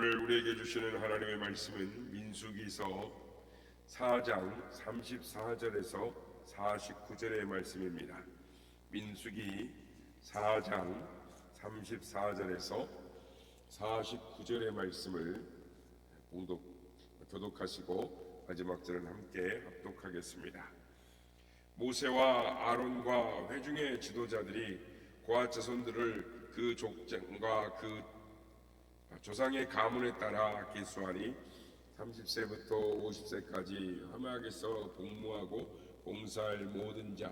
오늘 우리에게 주시는 하나님의 말씀은 민수기서 4장 34절에서 49절의 말씀입니다. 민수기 4장 34절에서 49절의 말씀을 교독하시고 마지막 절은 함께 합독하겠습니다. 모세와 아론과 회중의 지도자들이 고핫 자손들을 그 족장과 그 조상의 가문에 따라 계수하니 30세부터 50세까지 회막에서 복무하고 봉사할 모든 자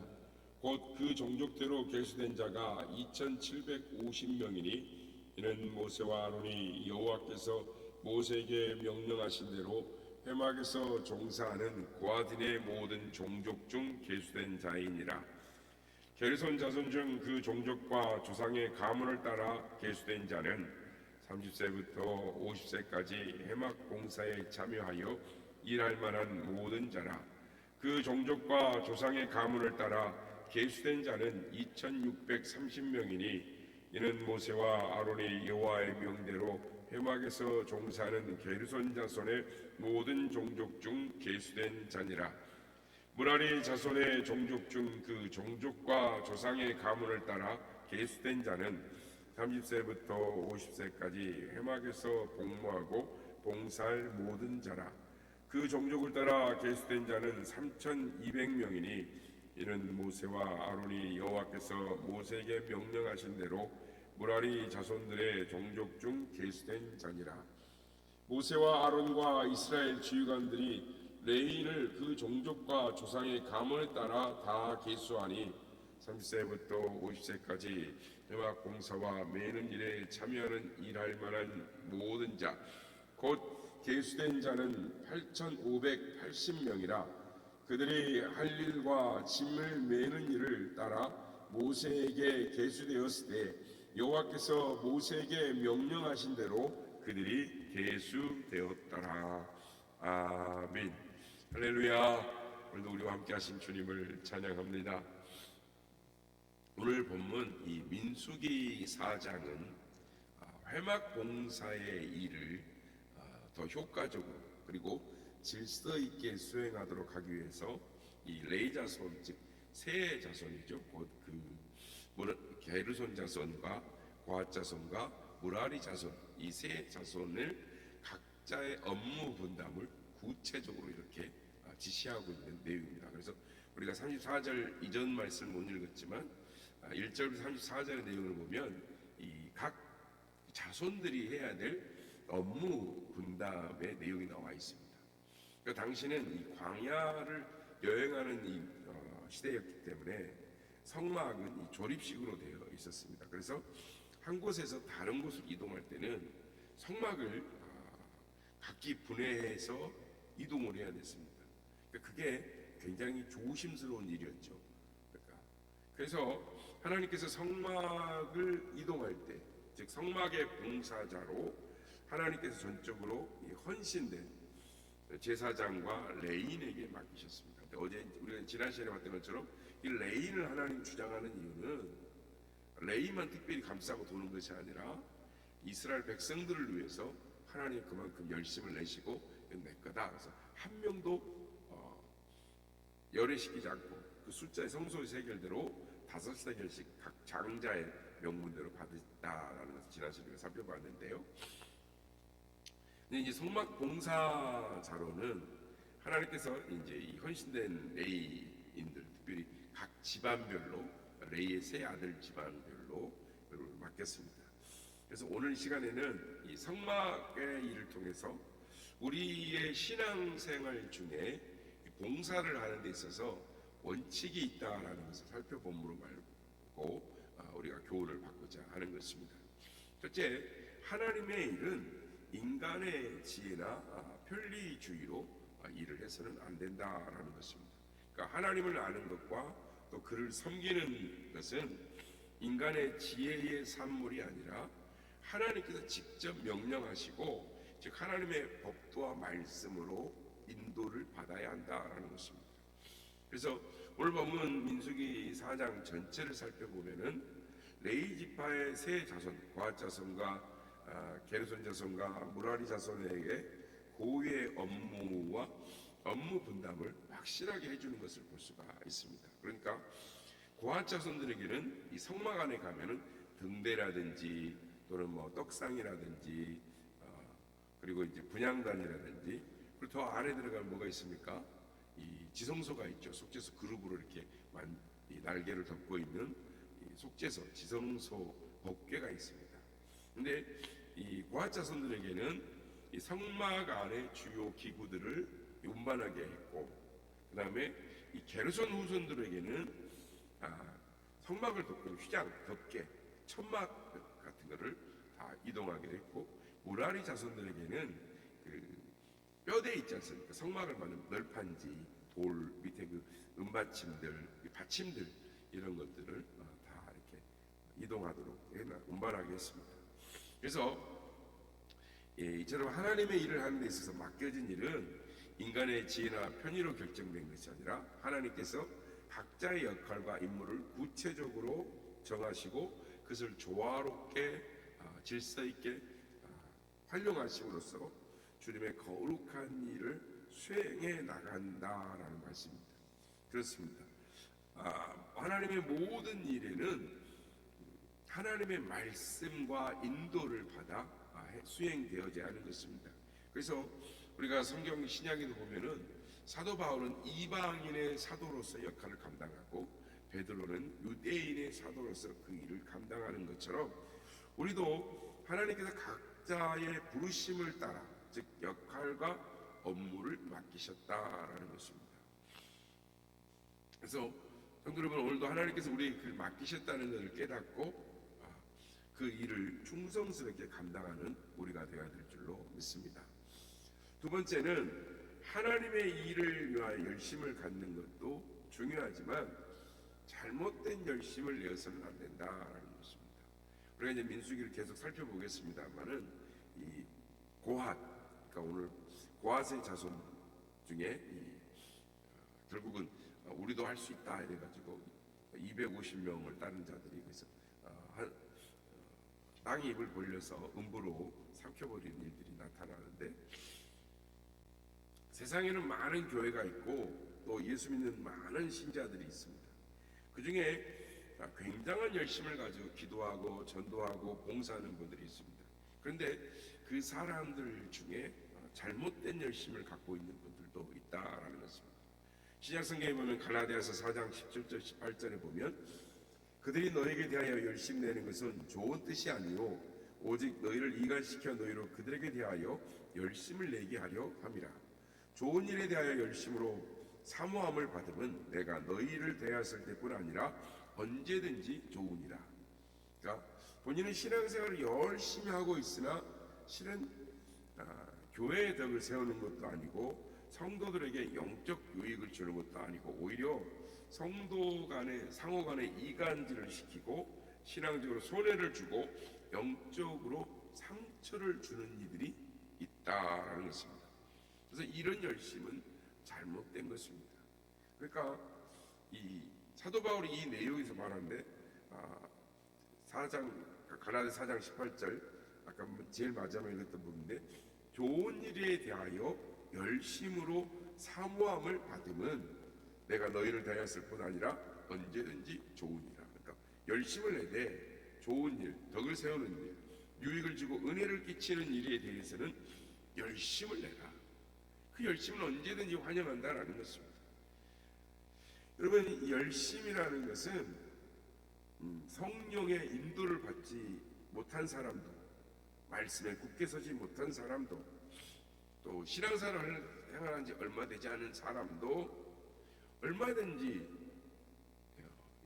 곧 그 종족대로 계수된 자가 2750명이니 이는 모세와 아론이 여호와께서 모세에게 명령하신 대로 회막에서 종사하는 고핫인의 모든 종족 중 계수된 자이니라. 게르손 자손 중 그 종족과 조상의 가문을 따라 계수된 자는 30세부터 50세까지 회막 봉사에 참여하여 일할 만한 모든 자라. 그 종족과 조상의 가문을 따라 계수된 자는 2630명이니 이는 모세와 아론이 여호와의 명대로 회막에서 종사하는 게르손 자손의 모든 종족 중 계수된 자니라. 무라리 자손의 종족 중 그 종족과 조상의 가문을 따라 계수된 자는 30세부터 50세까지 회막에서 복무하고 봉사할 모든 자라. 그 종족을 따라 계수된 자는 3200명이니 이는 모세와 아론이 여호와께서 모세에게 명령하신 대로 무라리 자손들의 종족 중 계수된 자니라. 모세와 아론과 이스라엘 지휘관들이 레위인을 그 종족과 조상의 가문에 따라 다 계수하니 30세부터 50세까지 회막 봉사와 매는 일에 참여하는 일할 만한 모든 자 곧 계수된 자는 8580명이라. 그들이 할 일과 짐을 매는 일을 따라 모세에게 계수되었을 때 여호와께서 모세에게 명령하신 대로 그들이 계수되었더라. 아멘. 할렐루야. 오늘도 우리와 함께 하신 주님을 찬양합니다. 오늘 본문 이 민수기 4장은 회막 봉사의 일을 더 효과적으로 그리고 질서 있게 수행하도록 하기 위해서 이 레위 자손 즉 세 자손이죠. 곧 그 게르손 자손과 고핫 자손과 무라리 자손 이 세 자손을 각자의 업무 분담을 구체적으로 이렇게 지시하고 있는 내용입니다. 그래서 우리가 34절 이전 말씀 못 읽었지만 1절부터 34절의 내용을 보면 이 각 자손들이 해야 될 업무 분담의 내용이 나와 있습니다. 그러니까 당시는 이 광야를 여행하는 이 시대였기 때문에 성막은 이 조립식으로 되어 있었습니다. 그래서 한 곳에서 다른 곳으로 이동할 때는 성막을 각기 분해해서 이동을 해야 됐습니다. 그러니까 그게 굉장히 조심스러운 일이었죠. 그래서 하나님께서 성막을 이동할 때, 즉 성막의 봉사자로 하나님께서 전적으로 헌신된 제사장과 레인에게 맡기셨습니다. 어제 우리가 지난 시간에 봤던 것처럼 이 레인을 하나님 주장하는 이유는 레인만 특별히 감싸고 도는 것이 아니라 이스라엘 백성들을 위해서 하나님 그만큼 열심을 내시고 내 거다. 그래서 한 명도 열애시키지 않고 그 숫자의 성소의 세겔대로 5세겔씩 각 장자의 명분대로 받았다라는 것을 지난 시간에 살펴봤는데요. 근데 이제 성막 봉사자로는 하나님께서 이제 이 헌신된 레위인들, 특별히 각 집안별로 레위의 세 아들 집안별로 맡겼습니다. 그래서 오늘 시간에는 이 성막의 일을 통해서 우리의 신앙생활 중에 봉사를 하는 데 있어서 원칙이 있다라는 것을 살펴봄으로 말고 우리가 교훈을 받고자 하는 것입니다. 첫째, 하나님의 일은 인간의 지혜나 편리주의로 일을 해서는 안 된다라는 것입니다. 그러니까 하나님을 아는 것과 또 그를 섬기는 것은 인간의 지혜의 산물이 아니라 하나님께서 직접 명령하시고 즉 하나님의 법도와 말씀으로 인도를 받아야 한다라는 것입니다. 그래서 오늘 본문 민수기 4장 전체를 살펴보면은 레위 지파의 세 자손 고핫 자손과 게르손 자손과 무라리 자손에게 고유의 업무와 업무 분담을 확실하게 해주는 것을 볼 수가 있습니다. 그러니까 고앗 자손들에게는 이 성막 안에 가면은 등대라든지 또는 뭐 떡상이라든지 그리고 이제 분향단이라든지, 그리고 더 안에 들어가면 뭐가 있습니까? 이 지성소가 있죠. 속죄소 그룹으로 이렇게 이 날개를 덮고 있는 이 속죄소 지성소 법궤가 있습니다. 근데 이 고앗 자손들에게는 이 성막 안에 주요 기구들을 운반하게 했고, 그 다음에 이 게르손 후손들에게는 성막을 덮고 휘장, 덮개, 천막 같은 거를 다 이동하게 했고, 무라리 자손들에게는 그 뼈대 있지 않습니까? 성막을 만든 널판지, 돌 밑에 그 은받침들, 받침들 이런 것들을 다 이렇게 이동하도록 운반하게 했습니다. 그래서 이처럼 하나님의 일을 하는 데 있어서 맡겨진 일은 인간의 지혜나 편의로 결정된 것이 아니라 하나님께서 각자의 역할과 임무를 구체적으로 정하시고 그것을 조화롭게 질서 있게 활용하심으로써 주님의 거룩한 일을 수행해 나간다라는 말씀입니다. 그렇습니다. 하나님의 모든 일에는 하나님의 말씀과 인도를 받아 수행되어져야 하는 것입니다. 그래서 우리가 성경 신약에도 보면은 사도 바울은 이방인의 사도로서 역할을 감당하고 베드로는 유대인의 사도로서 그 일을 감당하는 것처럼 우리도 하나님께서 각자의 부르심을 따라 즉 역할과 업무를 맡기셨다라는 것입니다. 그래서 성도 여러분, 오늘도 하나님께서 우리에게 맡기셨다는 것을 깨닫고 그 일을 충성스럽게 감당하는 우리가 되어야 될 줄로 믿습니다. 두 번째는 하나님의 일을 위하여 열심을 갖는 것도 중요하지만 잘못된 열심을 내어서는 안 된다라는 것입니다. 우리가 이제 민수기를 계속 살펴보겠습니다만은 이 고핫, 그러니까 오늘 고핫의 자손 중에 결국은 우리도 할 수 있다 이래가지고 250명을 따른 자들이 그래서 땅에 입을 벌려서 음부로 삼켜버리는 일들이 나타나는데, 세상에는 많은 교회가 있고 또 예수 믿는 많은 신자들이 있습니다. 그 중에 굉장한 열심을 가지고 기도하고 전도하고 봉사하는 분들이 있습니다. 그런데 그 사람들 중에 잘못된 열심을 갖고 있는 분들도 있다라는 것입니다. 신약성경에 보면 갈라디아서 4장 17절 18절에 보면 그들이 너에게 대하여 열심 내는 것은 좋은 뜻이 아니요 오직 너희를 이간시켜 너희로 그들에게 대하여 열심을 내게 하려 함이라. 좋은 일에 대하여 열심으로 사모함을 받으면 내가 너희를 대하였을 때뿐 아니라 언제든지 좋으니라. 그러니까 본인은 신앙생활을 열심히 하고 있으나 실은 교회의 덕을 세우는 것도 아니고 성도들에게 영적 유익을 주는 것도 아니고 오히려 성도 간의 상호 간의 이간질을 시키고 신앙적으로 손해를 주고 영적으로 상처를 주는 이들이 있다라는 것입니다. 그래서 이런 열심은 잘못된 것입니다. 그러니까 이 사도 바울이 이 내용에서 말하는데 4장 갈라디아 4장 18절 아까 제일 마지막에 읽었던 부분인데 좋은 일에 대하여 열심으로 사모함을 받으면 내가 너희를 대하였을 뿐 아니라 언제든지 좋으니라. 그러니까 열심을 내되 좋은 일, 덕을 세우는 일, 유익을 주고 은혜를 끼치는 일에 대해서는 열심을 내라. 그 열심은 언제든지 환영한다라는 것입니다. 여러분, 열심이라는 것은 성령의 인도를 받지 못한 사람도, 말씀에 굳게 서지 못한 사람도, 또 신앙생활을 행한 지 얼마 되지 않은 사람도 얼마든지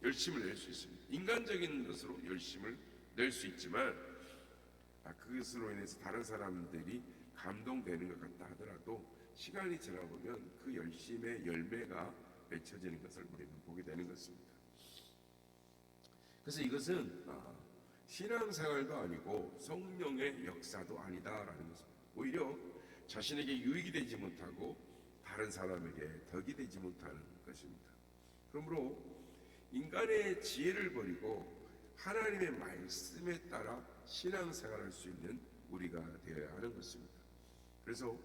열심을 낼 수 있습니다. 인간적인 것으로 열심을 낼 수 있지만 그것으로 인해서 다른 사람들이 감동되는 것 같다 하더라도 시간이 지나보면 그 열심의 열매가 맺혀지는 것을 우리는 보게 되는 것입니다. 그래서 이것은 신앙생활도 아니고 성령의 역사도 아니다라는 것입니다. 오히려 자신에게 유익이 되지 못하고 다른 사람에게 덕이 되지 못하는 것입니다. 그러므로 인간의 지혜를 버리고 하나님의 말씀에 따라 신앙생활할 수 있는 우리가 되어야 하는 것입니다. 그래서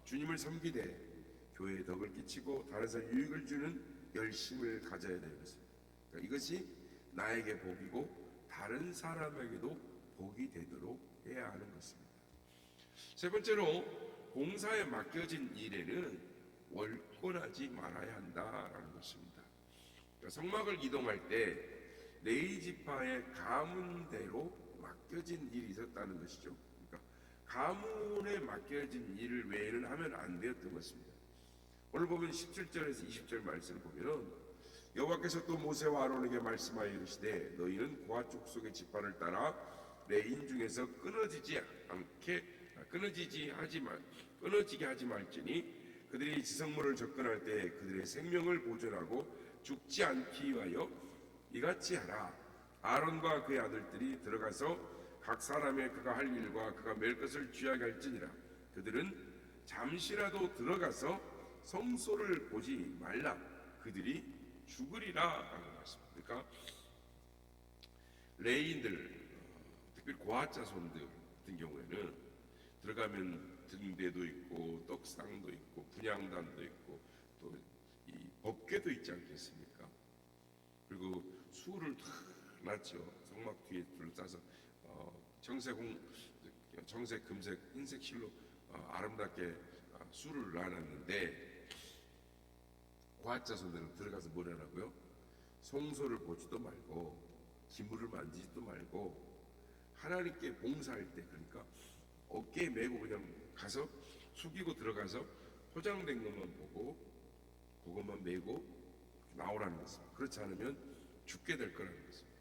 주님을 섬기되 교회에 덕을 끼치고 다른 사람 유익을 주는 열심을 가져야 되는 것입니다. 그러니까 이것이 나에게 복이고 다른 사람에게도 복이 되도록 해야 하는 것입니다. 세 번째로, 봉사에 맡겨진 일에는 월권하지 말아야 한다라는 것입니다. 그러니까 성막을 이동할 때 레위 지파의 가문대로 맡겨진 일이 있었다는 것이죠. 그러니까 가문에 맡겨진 일을 외에는 하면 안 되었던 것입니다. 오늘 보면 17절에서 20절 말씀을 보면은 여호와께서 또 모세와 아론에게 말씀하여 이르시되 너희는 고아 족속의 지파를 따라 레인 중에서 끊어지게 하지 말지니 그들이 지성물을 접근할 때 그들의 생명을 보존하고 죽지 않기 위하여 이같이 하라. 아론과 그의 아들들이 들어가서 각 사람의 그가 할 일과 그가 맬 것을 취하게 할지니라. 그들은 잠시라도 들어가서 성소를 보지 말라. 그들이 죽으리라 라고 말씀합니다. 그러니까 레인들, 특별히 고아 자손들 같은 경우에는 들어가면 등대도 있고 떡상도 있고 분향단도 있고 또 이 법궤도 있지 않겠습니까? 그리고 수를 다 놨죠. 성막 뒤에 둘러싸서 정색, 금색, 흰색 실로 아름답게 수를 놔놨는데 고아 자손들은 들어가서 뭘 하라고요? 성소를 보지도 말고 기물을 만지지도 말고 하나님께 봉사할 때, 그러니까 어깨에 메고 그냥 가서 숙이고 들어가서 포장된 것만 보고 그것만 메고 나오라는 것입니다. 그렇지 않으면 죽게 될 거라는 것입니다.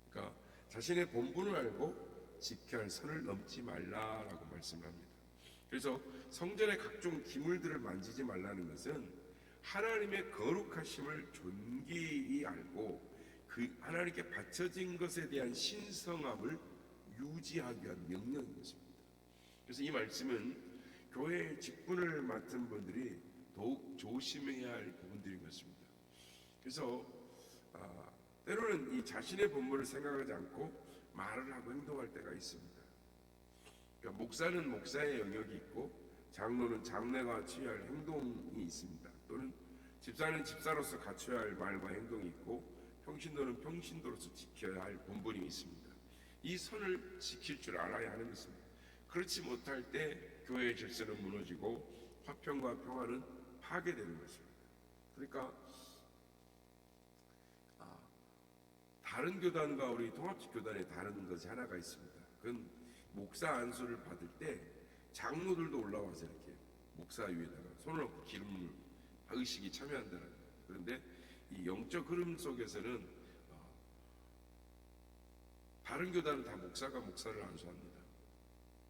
그러니까 자신의 본분을 알고 지켜야 할 선을 넘지 말라라고 말씀합니다. 그래서 성전의 각종 기물들을 만지지 말라는 것은 하나님의 거룩하심을 존귀히 알고 그 하나님께 바쳐진 것에 대한 신성함을 유지하기 위한 명령인 것입니다. 그래서 이 말씀은 교회의 직분을 맡은 분들이 더욱 조심해야 할 부분들인 것입니다. 그래서 때로는 이 자신의 본분을 생각하지 않고 말을 하고 행동할 때가 있습니다. 그러니까 목사는 목사의 영역이 있고 장로는 장로가 취할 행동이 있습니다. 또는 집사는 집사로서 갖춰야 할 말과 행동이 있고 평신도는 평신도로서 지켜야 할 본분이 있습니다. 이 선을 지킬 줄 알아야 하는 것입니다. 그렇지 못할 때 교회의 질서는 무너지고 화평과 평화는 파괴되는 것입니다. 그러니까 다른 교단과 우리 통합식 교단의 다른 것이 하나가 있습니다. 그건 목사 안수를 받을 때 장로들도 올라와서 이렇게 목사 위에다가 손을 얹고 기름을 의식이 참여한다는 거예요. 그런데 이 영적 흐름 속에서는 다른 교단은 다 목사가 목사를 안수합니다.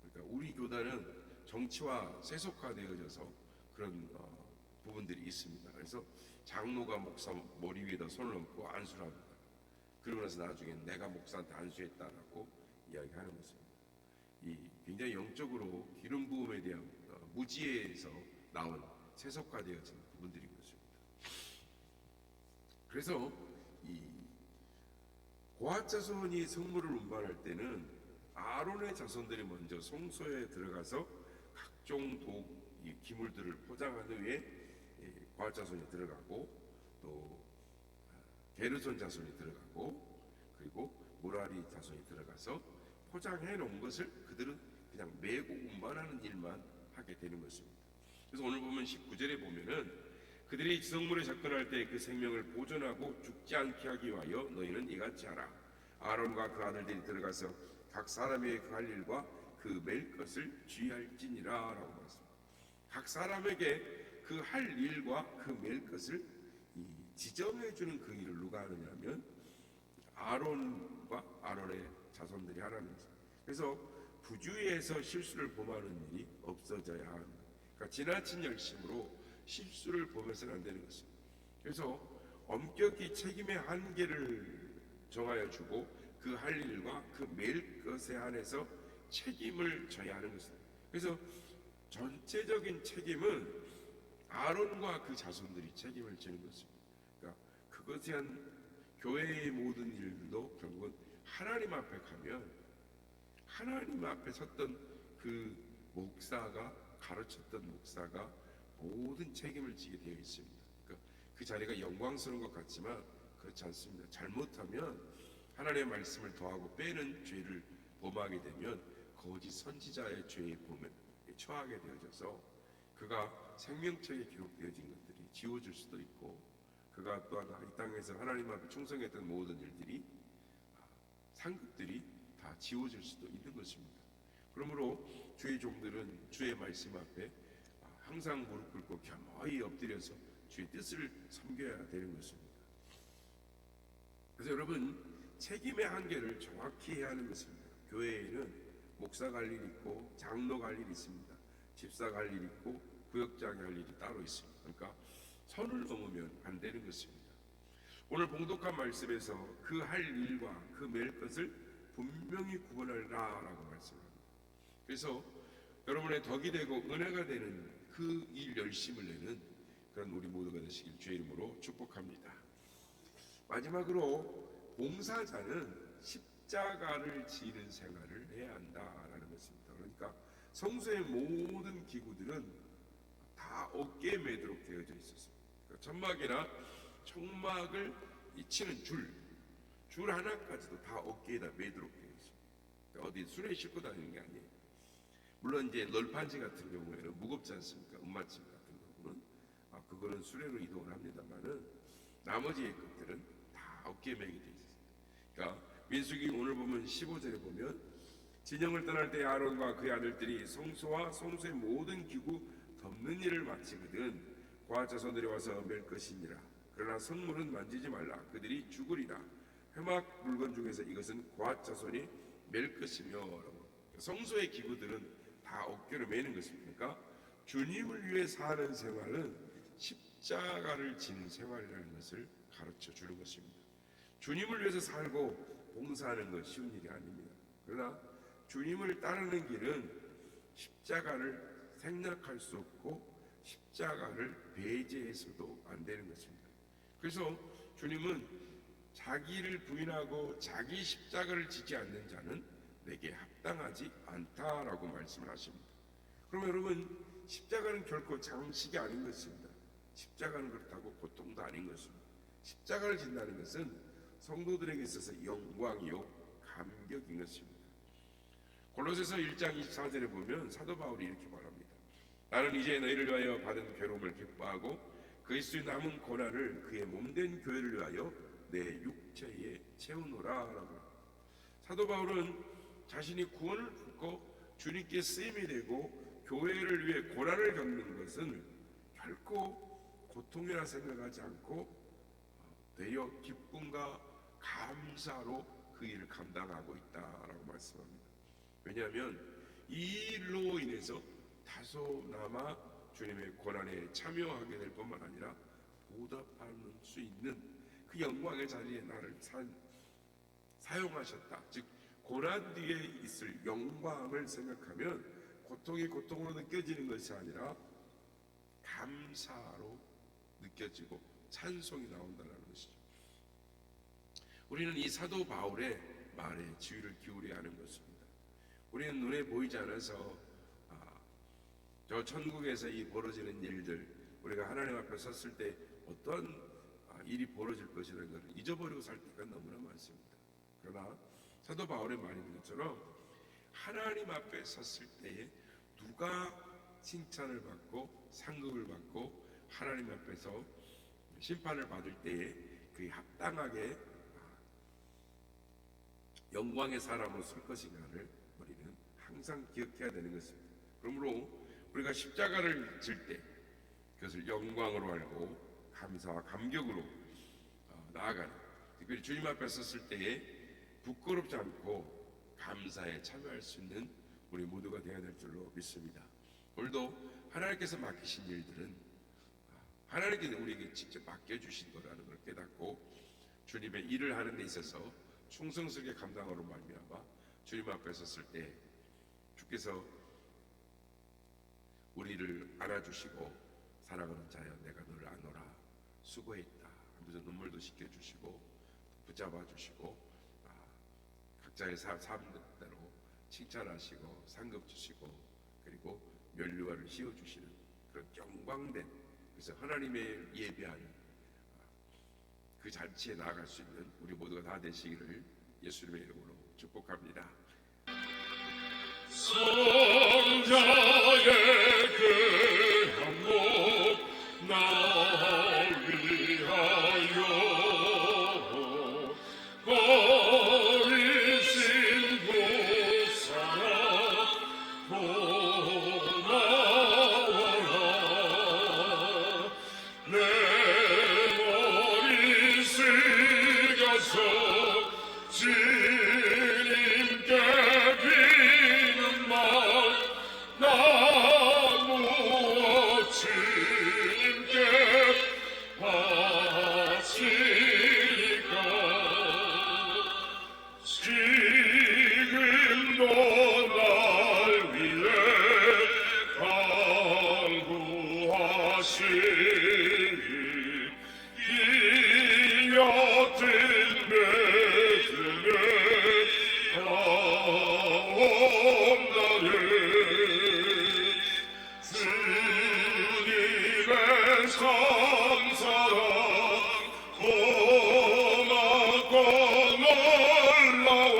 그러니까 우리 교단은 정치와 세속화되어져서 그런 부분들이 있습니다. 그래서 장로가 목사 머리 위에다 손을 얹고 안수를 합니다. 그러고 나서 나중에 내가 목사한테 안수했다라고 이야기하는 것입니다. 이 굉장히 영적으로 기름 부음에 대한 무지에서 나온 세속화되어진 부분들인 것입니다. 그래서 이 고아 자손이 성물을 운반할 때는 아론의 자손들이 먼저 성소에 들어가서 각종 기물들을 포장한 후에 고아 자손이 들어가고 또 게르손 자손이 들어가고 그리고 무라리 자손이 들어가서 포장해 놓은 것을 그들은 그냥 메고 운반하는 일만 하게 되는 것입니다. 그래서 오늘 보면 19절에 보면은 그들이 지성물에 접근할 때 그 생명을 보존하고 죽지 않게 하기 위하여 너희는 이같이 하라. 아론과 그 아들들이 들어가서 각 사람의 그 할 일과 그 맬 것을 주의할지니라 라고 말했습니다. 각 사람에게 그 할 일과 그 맬 것을 지정해 주는 그 일을 누가 하느냐면 아론과 아론의 자손들이 하라는 것입니다. 그래서 부주의해서 실수를 범하는 일이 없어져야 합니다. 그러니까 지나친 열심으로 실수를 범해서는 안 되는 것입니다. 그래서 엄격히 책임의 한계를 정하여 주고 그 할 일과 그 맬 것에 한해서 책임을 져야 하는 것입니다. 그래서 전체적인 책임은 아론과 그 자손들이 책임을 지는 것입니다. 그러니까 그것에 대한 교회의 모든 일들도 결국은 하나님 앞에 가면 하나님 앞에 섰던 그 목사가, 가르쳤던 목사가 모든 책임을 지게 되어 있습니다. 그러니까 그 자리가 영광스러운 것 같지만 그렇지 않습니다. 잘못하면 하나님의 말씀을 더하고 빼는 죄를 범하게 되면 거짓 선지자의 죄에 처하게 되어져서 그가 생명책에 기록되어진 것들이 지워질 수도 있고, 그가 또한 이 땅에서 하나님 앞에 충성했던 모든 일들이, 상급들이 다 지워질 수도 있는 것입니다. 그러므로 주의 종들은 주의 말씀 앞에 항상 무릎 꿇고 겸허히 엎드려서 주의 뜻을 섬겨야 되는 것입니다. 그래서 여러분, 책임의 한계를 정확히 해야 하는 것입니다. 교회에는 목사 갈 일이 있고 장로 갈 일이 있습니다. 집사 갈 일이 있고 구역장이 할 일이 따로 있습니다. 그러니까 선을 넘으면 안 되는 것입니다. 오늘 봉독한 말씀에서 그 할 일과 그 맬 것을 분명히 구분하라라고 말씀합니다. 그래서 여러분의 덕이 되고 은혜가 되는 그 일 열심을 내는 그런 우리 모두가 되시길 주의 이름으로 축복합니다. 마지막으로 봉사자는 십자가를 지는 생활을 해야 한다라는 것입니다. 그러니까 성소의 모든 기구들은 다 어깨에 매도록 되어져 있었습니다. 그러니까 천막이나 청막을 치는 줄 하나까지도 다 어깨에다 매도록 되어 있습니다. 그러니까 어디 수레에 싣고 다니는 게 아니에요. 물론 이제 널판지 같은 경우에는 무겁지 않습니까? 은마침 같은 경우는 그거는 수레로 이동을 합니다만은 나머지의 것들은 다 어깨에 매게 되어 있습니다. 그러니까 민수기 오늘 보면 15절에 보면 진영을 떠날 때 아론과 그의 아들들이 성소와 성소의 모든 기구 덮는 일을 마치거든 고아 자손들이 와서 맬 것이니라. 그러나 성물은 만지지 말라. 그들이 죽으리라. 회막 물건 중에서 이것은 고아 자손이 맬 것이며. 성소의 기구들은 다 어깨로 매는 것입니까? 주님을 위해 사는 생활은 십자가를 지는 생활이라는 것을 가르쳐 주는 것입니다. 주님을 위해서 살고 봉사하는 건 쉬운 일이 아닙니다. 그러나 주님을 따르는 길은 십자가를 생략할 수 없고 십자가를 배제해서도 안 되는 것입니다. 그래서 주님은 자기를 부인하고 자기 십자가를 지지 않는 자는 내게 합당하지 않다라고 말씀을 하십니다. 그럼 여러분, 십자가는 결코 장식이 아닌 것입니다. 십자가는 그렇다고 고통도 아닌 것입니다. 십자가를 진다는 것은 성도들에게 있어서 영광이요 감격인 것입니다. 골로새서 1장 24절에 보면 사도 바울이 이렇게 말합니다. 나는 이제 너희를 위하여 받은 괴로움을 기뻐하고 그리스도의 남은 고난을 그의 몸된 교회를 위하여 내 육체에 채우노라 라고. 사도 바울은 자신이 구원을 받고 주님께 쓰임이 되고 교회를 위해 고난을 겪는 것은 결코 고통이라 생각하지 않고 되려 기쁨과 감사로 그 일을 감당하고 있다라고 말씀합니다. 왜냐하면 이 일로 인해서 다소나마 주님의 고난에 참여하게 될 뿐만 아니라 보답하는 수 있는 그 영광의 자리에 나를 사용하셨다. 즉 고난 뒤에 있을 영광을 생각하면 고통이 고통으로 느껴지는 것이 아니라 감사로 느껴지고 찬송이 나온다는 것이죠. 우리는 이 사도 바울의 말에 주의를 기울여야 하는 것입니다. 우리는 눈에 보이지 않아서 저 천국에서 이 벌어지는 일들, 우리가 하나님 앞에 섰을 때 어떤 일이 벌어질 것이라는 것을 잊어버리고 살 때가 너무나 많습니다. 그러나 사도 바울의 말인 것처럼 하나님 앞에 섰을 때에 누가 칭찬을 받고 상급을 받고 하나님 앞에서 심판을 받을 때에 그에 합당하게 영광의 사람으로 설 것인가를 우리는 항상 기억해야 되는 것입니다. 그러므로 우리가 십자가를 질 때 그것을 영광으로 알고 감사와 감격으로 나아가는, 특별히 주님 앞에 섰을 때에 부끄럽지 않고 감사에 참여할 수 있는 우리 모두가 되어야 될 줄로 믿습니다. 오늘도 하나님께서 맡기신 일들은 하나님께서 우리에게 직접 맡겨주신 거라는 걸 깨닫고 주님의 일을 하는 데 있어서 충성스럽게 감당으로 말미암아 주님 앞에 섰을 때 주께서 우리를 안아주시고 사랑하는 자여 내가 너를 안노라 수고했다 하면서 눈물도 씻겨주시고 붙잡아 주시고 각자의 삶대로 칭찬하시고 상급 주시고 그리고 면류관을 씌워주시는 그런 영광된, 그래서 하나님의 예배하는 그 잔치에 나아갈 수 있는 우리 모두가 다 되시기를 예수님의 이름으로 축복합니다. 성자의 그 한목 나 위하여 버리신 그 사랑 고마워라. 내 머리 숙여서 주님께 비는 말 나무어 주님께 바치니까 지금도 날 위해 간구하시니 이 옅은 믿음에 가온다네. 주님의 참사랑 고맙고 놀라워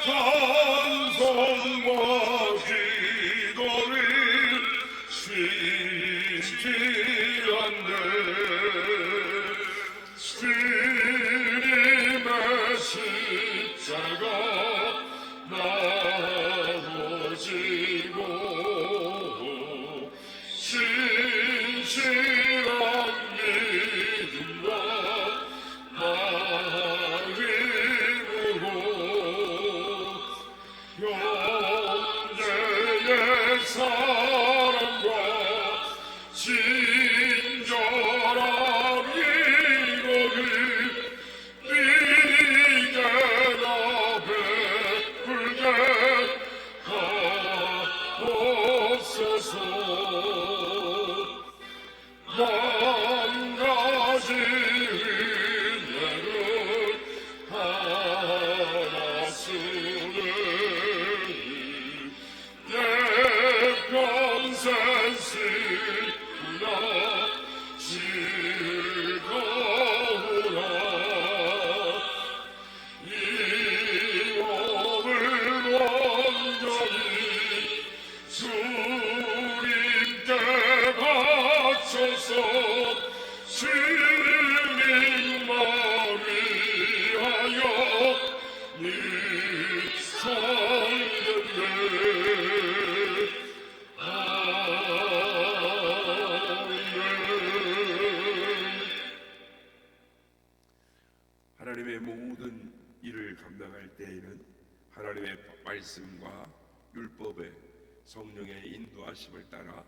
찬송과 기도를 쉬지 않네. 주님의 십자가 나로 지고 신실한 믿음과 마음으로 형제의 사랑과 친절한 위로를 네게 나 베풀게 하옵소서. 만 가지 은혜를 하나쓰는 내 평생 슬프나 즐거우라. 이 몸을 온전히 주님께 바쳐서 주님만 위하여 살겠네. 하나님의 모든 일을 감당할 때에는 하나님의 말씀과 율법의 성령의 인도하심을 따라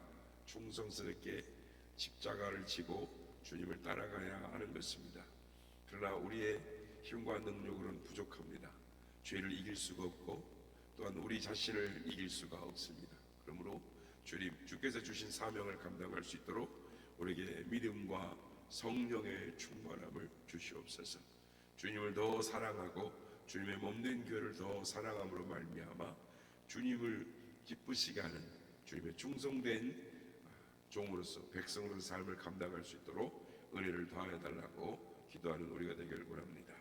충성스럽게 십자가를 지고 주님을 따라가야 하는 것입니다. 그러나 우리의 힘과 능력으로는 부족합니다. 죄를 이길 수가 없고 또한 우리 자신을 이길 수가 없습니다. 그러므로 주께서 주신 사명을 감당할 수 있도록 우리에게 믿음과 성령의 충만함을 주시옵소서. 주님을 더 사랑하고 주님의 몸된 교회를 더 사랑함으로 말미암아 주님을 기쁘시게 하는 주님의 충성된 종으로서 백성으로서 삶을 감당할 수 있도록 은혜를 더하여 달라고 기도하는 우리가 되기를 원합니다.